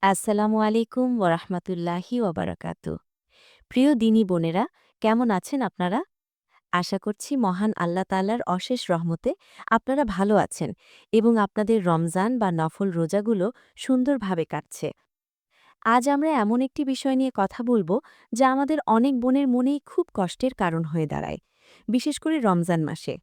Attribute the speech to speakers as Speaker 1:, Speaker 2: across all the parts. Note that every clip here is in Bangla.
Speaker 1: আসসালামু আলাইকুম ওরহমতুল্লাহি ওবারাকাতু। প্রিয় দিনী বোনেরা, কেমন আছেন আপনারা? আশা করছি মহান আল্লাহ তাআলার অশেষ রহমতে আপনারা ভালো আছেন এবং আপনাদের রমজান বা নফল রোজাগুলো সুন্দরভাবে কাটছে। আজ আমরা এমন একটি বিষয় নিয়ে কথা বলবো যা আমাদের অনেক বোনের মনেই খুব কষ্টের কারণ হয়ে দাঁড়ায়, বিশেষ করে রমজান মাসে।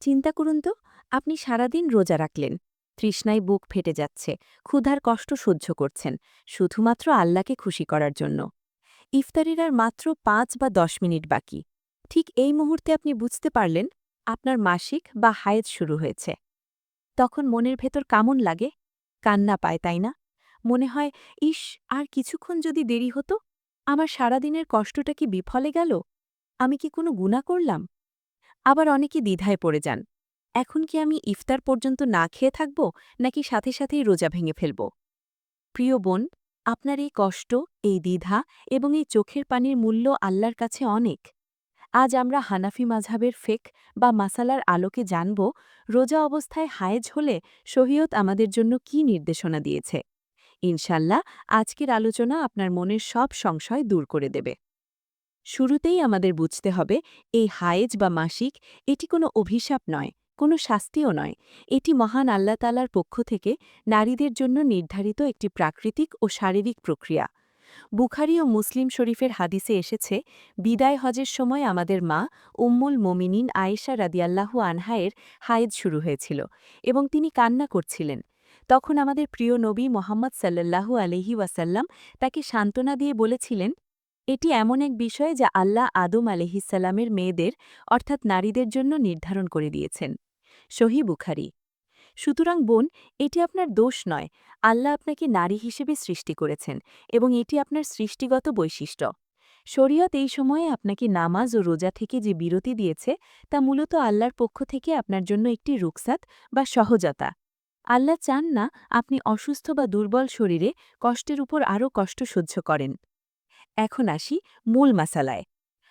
Speaker 1: চিন্তা করুন তো, আপনি সারাদিন রোজা রাখলেন, তৃষ্ণায় বুক ফেটে যাচ্ছে, ক্ষুধার কষ্ট সহ্য করছেন, শুধুমাত্র আল্লাহকে খুশি করার জন্য। ইফতারির আর মাত্র ৫ বা ১০ মিনিট বাকি। ঠিক এই মুহূর্তে আপনি বুঝতে পারলেন আপনার মাসিক বা হায়েজ শুরু হয়েছে। তখন মনের ভেতর কেমন লাগে? কান্না পায়, তাই না? মনে হয়, ইস, আর কিছুক্ষণ যদি দেরি হতো, আমার সারাদিনের কষ্টটা কি বিফলে গেল? আমি কি কোনো গুনাহ করলাম? আবার অনেকে দ্বিধায় পড়ে যান। এখন কি আমি ইফতার পর্যন্ত না খেয়ে থাকব, নাকি সাথে সাথেই রোজা ভেঙে ফেলব? প্রিয় বোন, আপনার এই কষ্ট, এই দ্বিধা এবং এই চোখের পানির মূল্য আল্লাহর কাছে অনেক। আজ আমরা হানাফি মাযহাবের ফিকহ বা মাসালার আলোকে জানব রোজা অবস্থায় হায়েজ হলে শরীয়ত আমাদের জন্য কী নির্দেশনা দিয়েছে। ইনশাল্লাহ, আজকের আলোচনা আপনার মনের সব সংশয় দূর করে দেবে। শুরুতেই আমাদের বুঝতে হবে, এই হায়েজ বা মাসিক এটি কোনো অভিশাপ নয়, কোনো শাস্তিও নয়। এটি মহান আল্লাহ তাআলার পক্ষ থেকে নারীদের জন্য নির্ধারিত একটি প্রাকৃতিক ও শারীরিক প্রক্রিয়া। বুখারী ও মুসলিম শরীফের হাদিসে এসেছে, বিদায় হজের সময় আমাদের মা উম্মুল মোমিনিন আয়েশা রাদিয়াল্লাহু আনহায়ের হায়েজ শুরু হয়েছিল এবং তিনি কান্না করছিলেন। তখন আমাদের প্রিয় নবী মোহাম্মদ সাল্লাল্লাহু আলাইহি ওয়াসাল্লাম তাকে সান্ত্বনা দিয়ে বলেছিলেন, এটি এমন এক বিষয় যা আল্লাহ আদম আলাইহিসসালামের মেয়েদের অর্থাৎ নারীদের জন্য নির্ধারণ করে দিয়েছেন। সহি বুখারী। সুতরাং বোন, এটি আপনার দোষ নয়, আল্লাহ আপনাকে নারী হিসেবে সৃষ্টি করেছেন এবং এটি আপনার সৃষ্টিগত বৈশিষ্ট্য। শরীয়ত এই সময়ে আপনাকে নামাজ ও রোজা থেকে যে বিরতি দিয়েছে তা মূলত আল্লাহর পক্ষ থেকে আপনার জন্য একটি রুকসাত বা সহজতা। আল্লাহ চান না আপনি অসুস্থ বা দুর্বল শরীরে কষ্টের উপর আরও কষ্ট সহ্য করেন। এখন আসি মূল মাসালায়।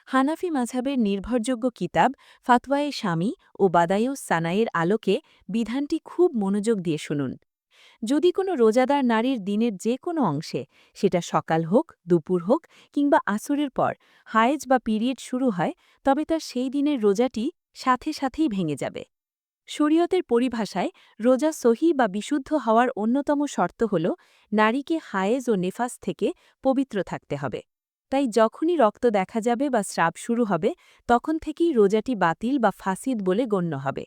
Speaker 1: হানাফি মাযহাবের নির্ভরযোগ্য কিতাব ফাতওয়ায়ে শামী ও বাদায়ুস সানায়ের আলোকে বিধানটি খুব মনোযোগ দিয়ে শুনুন। যদি কোনো রোজাদার নারীর দিনের যে কোনো অংশে, সেটা সকাল হোক, দুপুর হোক কিংবা আসরের পর, হায়েজ বা পিরিয়ড শুরু হয়, তবে তার সেই দিনের রোজাটি সাথে সাথেই ভেঙে যাবে। শরীয়তের পরিভাষায় রোজা সহি বা বিশুদ্ধ হওয়ার অন্যতম শর্ত হল নারীকে হায়েজ ও নেফাস থেকে পবিত্র থাকতে হবে। তাই যখনই রক্ত দেখা যাবে বা স্রাব শুরু হবে, তখন থেকেই রোজাটি বাতিল বা ফাসিদ বলে গণ্য হবে।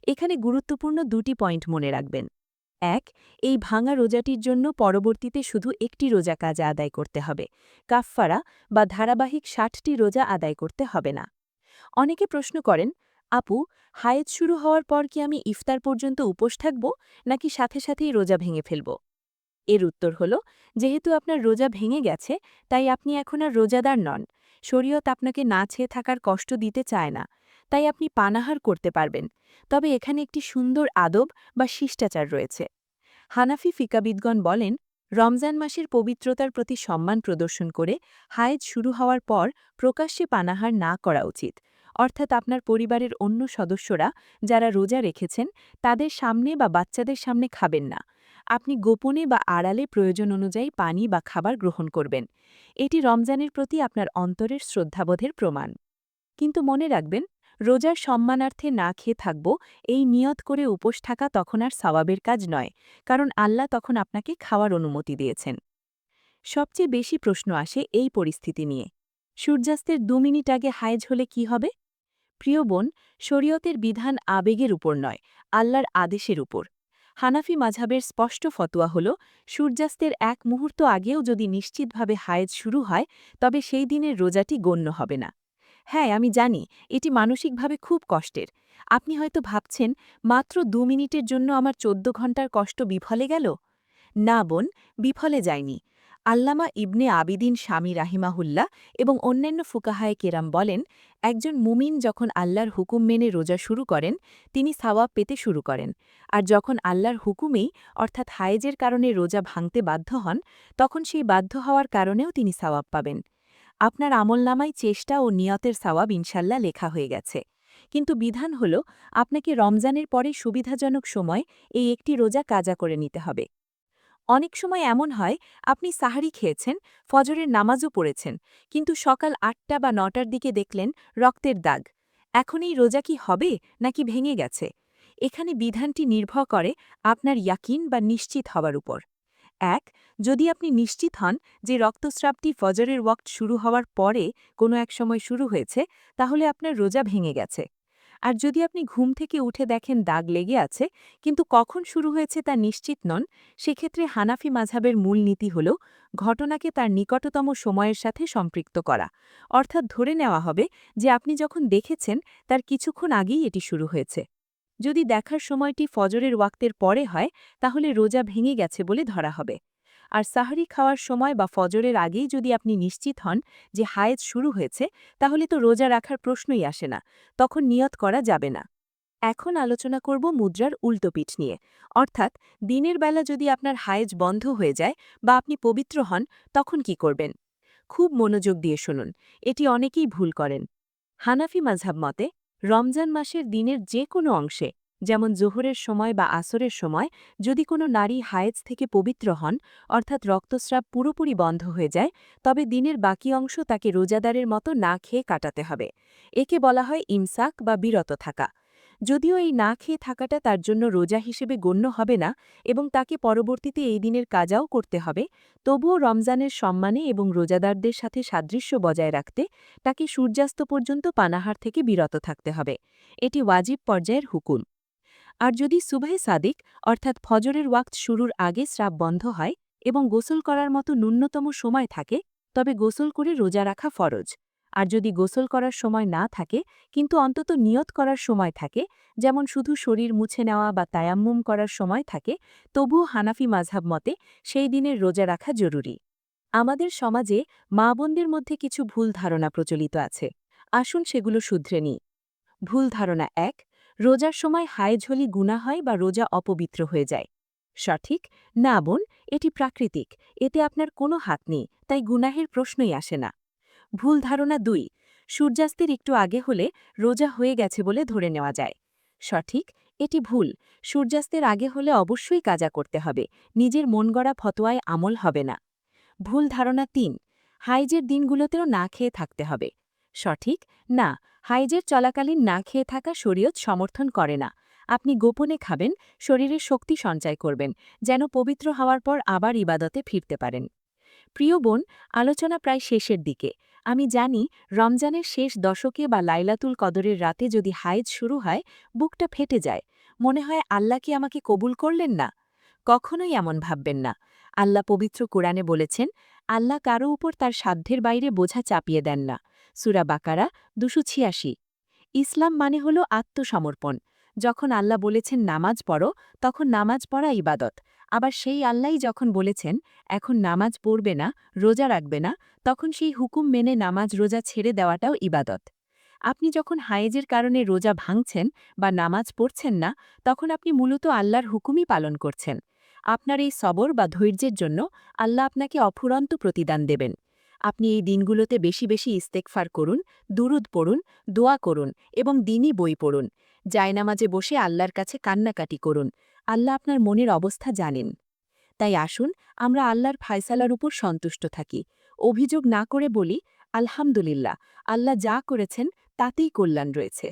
Speaker 1: এখানে গুরুত্বপূর্ণ দুটি পয়েন্ট মনে রাখবেন। ১. এই ভাঙা রোজাটির জন্য পরবর্তীতে শুধু একটি রোজা কাজা আদায় করতে হবে, কাফফারা বা ধারাবাহিক ৬০টি রোজা আদায় করতে হবে না। অনেকে প্রশ্ন করেন, আপু, হায়েজ শুরু হওয়ার পর কি আমি ইফতার পর্যন্ত উপোস থাকব, নাকি সাথে সাথেই রোজা ভেঙে ফেলব? এর উত্তর হল, যেহেতু আপনার রোজা ভেঙে গেছে, তাই আপনি এখন আর রোজাদার নন। শরীয়ত আপনাকে না ছেয়ে থাকার কষ্ট দিতে চায় না, তাই আপনি পানাহার করতে পারবেন। তবে এখানে একটি সুন্দর আদব বা শিষ্টাচার রয়েছে। হানাফি ফিকাবিদগণ বলেন, রমজান মাসের পবিত্রতার প্রতি সম্মান প্রদর্শন করে হায়েজ শুরু হওয়ার পর প্রকাশ্যে পানাহার না করা উচিত। অর্থাৎ আপনার পরিবারের অন্য সদস্যরা যারা রোজা রেখেছেন, তাদের সামনে বা বাচ্চাদের সামনে খাবেন না। আপনি গোপনে বা আড়ালে প্রয়োজন অনুযায়ী পানি বা খাবার গ্রহণ করবেন। এটি রমজানের প্রতি আপনার অন্তরের শ্রদ্ধাবোধের প্রমাণ। কিন্তু মনে রাখবেন, রোজার সম্মানার্থে না খেয়ে থাকব এই নিয়ত করে উপোস থাকা তখন আর সওয়াবের কাজ নয়, কারণ আল্লাহ তখন আপনাকে খাওয়ার অনুমতি দিয়েছেন। সবচেয়ে বেশি প্রশ্ন আসে এই পরিস্থিতি নিয়ে। সূর্যাস্তের ২ মিনিট আগে হায়েজ হলে কি হবে? প্রিয় বোন, শরীয়তের বিধান আবেগের উপর নয়, আল্লাহর আদেশের উপর। হানাফি মাযহাবের স্পষ্ট ফতোয়া হল, সূর্যাস্তের ১ মুহূর্ত আগেও যদি নিশ্চিতভাবে হায়েজ শুরু হয়, তবে সেই দিনের রোজাটি গণ্য হবে না। হ্যাঁ, আমি জানি, এটি মানসিকভাবে খুব কষ্টের। আপনি হয়তো ভাবছেন, মাত্র ২ মিনিটের জন্য আমার ১৪ ঘণ্টার কষ্ট বিফলে গেল? না বোন, বিফলে যায়নি। আল্লামা ইবনে আবিদিন শামী রাহিমাহুল্লাহ এবং অন্যান্য ফুকাহায়ে কেরাম বলেন, একজন মুমিন যখন আল্লাহর হুকুম মেনে রোজা শুরু করেন, তিনি সাওয়াব পেতে শুরু করেন। আর যখন আল্লাহর হুকুমেই অর্থাৎ হায়েজের কারণে রোজা ভাঙতে বাধ্য হন, তখন সেই বাধ্য হওয়ার কারণেও তিনি সাওয়াব পাবেন। আপনার আমলনামায় চেষ্টা ও নিয়তের সাওয়াব ইনশাল্লাহ লেখা হয়ে গেছে। কিন্তু বিধান হল, আপনাকে রমজানের পরে সুবিধাজনক সময় এই একটি রোজা কাজা করে নিতে হবে। অনেক সময় এমন হয় আপনি সাহারি খেয়েছেন, ফজরের নামাজও পড়েছেন, কিন্তু সকাল ৮টা বা ৯টার দিকে দেখলেন রক্তের দাগ। এখন এই রোজা কি হবে নাকি ভেঙে গেছে? এখানে বিধানটি নির্ভর করে আপনার ইয়াকিন বা নিশ্চিত হওয়ার উপর। ১. যদি আপনি নিশ্চিত হন যে রক্তস্রাবটি ফজরের ওয়াক্ত শুরু হওয়ার পরে কোনো এক সময় শুরু হয়েছে, তাহলে আপনার রোজা ভেঙে গেছে। আর যদি আপনি ঘুম থেকে উঠে দেখেন দাগ লেগে আছে, কিন্তু কখন শুরু হয়েছে তা নিশ্চিত নন, সেক্ষেত্রে হানাফি মাযহাবের মূল নীতি হল ঘটনাকে তার নিকটতম সময়ের সাথে সম্পৃক্ত করা। অর্থাৎ ধরে নেওয়া হবে যে আপনি যখন দেখেছেন তার কিছুক্ষণ আগেই এটি শুরু হয়েছে। যদি দেখার সময়টি ফজরের ওয়াক্তের পরে হয়, তাহলে রোজা ভেঙে গেছে বলে ধরা হবে। আর সাহরি খাওয়ার সময় বা ফজরের আগেই যদি আপনি নিশ্চিত হন যে হায়েজ শুরু হয়েছে, তাহলে তো রোজা রাখার প্রশ্নই আসে না, তখন নিয়ত করা যাবে না। এখন আলোচনা করব মুদ্রার উল্টো পিঠ নিয়ে। অর্থাৎ দিনের বেলা যদি আপনার হায়েজ বন্ধ হয়ে যায় বা আপনি পবিত্র হন, তখন কি করবেন? খুব মনোযোগ দিয়ে শুনুন, এটি অনেকেই ভুল করেন। হানাফি মাযহাব মতে রমজান মাসের দিনের যে কোনো অংশে, যেমন জোহরের সময় বা আসরের সময়, যদি কোনো নারী হায়েজ থেকে পবিত্র হন, অর্থাৎ রক্তস্রাব পুরোপুরি বন্ধ হয়ে যায়, তবে দিনের বাকি অংশ তাকে রোজাদারের মতো না খেয়ে কাটাতে হবে। একে বলা হয় ইমসাক বা বিরত থাকা। যদিও এই না খেয়ে থাকাটা তার জন্য রোজা হিসেবে গণ্য হবে না এবং তাকে পরবর্তীতে এই দিনের কাজাও করতে হবে, তবুও রমজানের সম্মানে এবং রোজাদারদের সাথে সাদৃশ্য বজায় রাখতে তাকে সূর্যাস্ত পর্যন্ত পানাহার থেকে বিরত থাকতে হবে। এটি ওয়াজিব পর্যায়ের হুকুম। আর যদি সুবহে সাদিক অর্থাৎ ফজরের ওয়াক্ত শুরুর আগে স্রাব বন্ধ হয় এবং গোসল করার মতো ন্যূনতম সময় থাকে, তবে গোসল করে রোজা রাখা ফরজ। আর যদি গোসল করার সময় না থাকে কিন্তু অন্তত নিয়ত করার সময় থাকে, যেমন শুধু শরীর মুছে নেওয়া বা তায়াম্মুম করার সময় থাকে, তবুও হানাফি মাযহাব মতে সেই দিনের রোজা রাখা জরুরি। আমাদের সমাজে মা বোনদের মধ্যে কিছু ভুল ধারণা প্রচলিত আছে। আসুন সেগুলো শুধরে নিই। ভুল ধারণা ১. রোজার সময় হায়েজ হলে গুনাহ হয় বা রোজা অপবিত্র হয়ে যায়। সঠিক? না বোন, এটি প্রাকৃতিক। এতে আপনার কোনো হাত নেই, তাই গুনাহের প্রশ্নই আসে না। ভুল ধারণা ২. সূর্যাস্তের একটু আগে হলে রোজা হয়ে গেছে বলে ধরে নেওয়া যায়। সঠিক? এটি ভুল। সূর্যাস্তের আগে হলে অবশ্যই কাজা করতে হবে, নিজের মন গড়া ফতোয়ায় আমল হবে না। ভুল ধারণা ৩. হাইজের দিনগুলোতেও না খেয়ে থাকতে হবে। সঠিক? না, হাইজের চলাকালীন না খেয়ে থাকা শরীয়ত সমর্থন করে না। আপনি গোপনে খাবেন, শরীরের শক্তি সঞ্চয় করবেন, যেন পবিত্র হওয়ার পর আবার ইবাদতে ফিরতে পারেন। প্রিয় বোন, আলোচনা প্রায় শেষের দিকে। আমি জানি রমজানের শেষ দশকে বা লাইলাতুল কদরের রাতে যদি হায়েজ শুরু হয়, বুকটা ফেটে যায়। মনে হয় আল্লাহ কি আমাকে কবুল করলেন না? কখনোই এমন ভাববেন না। আল্লাহ পবিত্র কোরআনে বলেছেন, আল্লাহ কারো উপর তার সাধ্যের বাইরে বোঝা চাপিয়ে দেন না। সূরা বাকারা ২৮৬। ইসলাম মানে হল আত্মসমর্পণ। যখন আল্লাহ বলেছেন নামাজ পড়ো, তখন নামাজ পড়া ইবাদত। আবার সেই আল্লাহই যখন বলেছেন এখন নামাজ পড়বে না, রোজা রাখবে না, তখন সেই হুকুম মেনে নামাজ রোজা ছেড়ে দেওয়াটাও ইবাদত। আপনি যখন হায়েজের কারণে রোজা ভাঙছেন বা নামাজ পড়ছেন না, তখন আপনি মূলত আল্লাহর হুকুমই পালন করছেন। আপনার এই সবর বা ধৈর্যের জন্য আল্লাহ আপনাকে অফুরন্ত প্রতিদান দেবেন। আপনি এই দিনগুলোতে বেশি বেশি ইস্তেগফার করুন, দুরুদ পড়ুন, দোয়া করুন এবং দিনই বই পড়ুন। জায়নামাজে বসে আল্লাহর কাছে কান্নাকাটি করুন। আল্লাহ আপনার মনের অবস্থা জানেন। তাই আসুন আমরা আল্লাহর ফায়সালার উপর সন্তুষ্ট থাকি। অভিযোগ না করে বলি, আলহামদুলিল্লাহ, আল্লাহ যা করেছেন তাতেই কল্যাণ রয়েছে।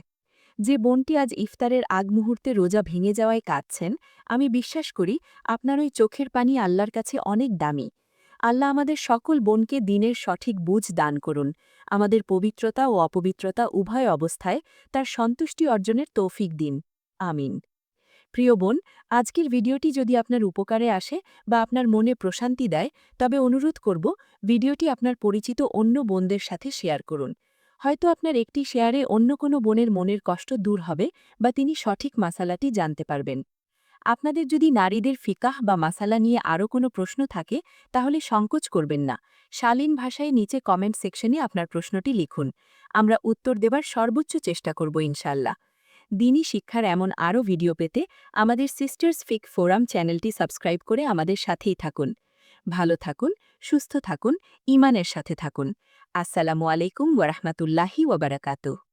Speaker 1: যে বোনটি আজ ইফতারের আগ মুহূর্তে রোজা ভেঙে যাওয়ায় কাঁদছেন, আমি বিশ্বাস করি আপনার ওই চোখের পানি আল্লাহর কাছে অনেক দামি। আল্লাহ আমাদের সকল বোনকে দিনের সঠিক বুঝ দান করুন। আমাদের পবিত্রতা ও অপবিত্রতা উভয় অবস্থায় তার সন্তুষ্টি অর্জনের তৌফিক দিন। আমিন। প্রিয় বোন, আজকের ভিডিওটি যদি আপনার উপকারে আসে বা আপনার মনে প্রশান্তি দেয়, তবে অনুরোধ করব ভিডিওটি আপনার পরিচিত অন্য বোনদের সাথে শেয়ার করুন। হয়তো আপনার একটি শেয়ারে অন্য কোনো বোনের মনের কষ্ট দূর হবে বা তিনি সঠিক মাসালাটি জানতে পারবেন। আপনাদের যদি নারীদের ফিকাহ বা মাসালা নিয়ে আরও কোনো প্রশ্ন থাকে, তাহলে সংকোচ করবেন না। শালীন ভাষায় নিচে কমেন্ট সেকশনে আপনার প্রশ্নটি লিখুন। আমরা উত্তর দেবার সর্বোচ্চ চেষ্টা করব ইনশাল্লাহ। দিনী শিক্ষার এমন আরও ভিডিও পেতে আমাদের সিস্টার্স ফিক ফোরাম চ্যানেলটি সাবস্ক্রাইব করে আমাদের সাথেই থাকুন। ভালো থাকুন, সুস্থ থাকুন, ঈমানের সাথে থাকুন। আসসালামু আলাইকুম ওয়া রাহমাতুল্লাহি ওয়া বারাকাতুহু।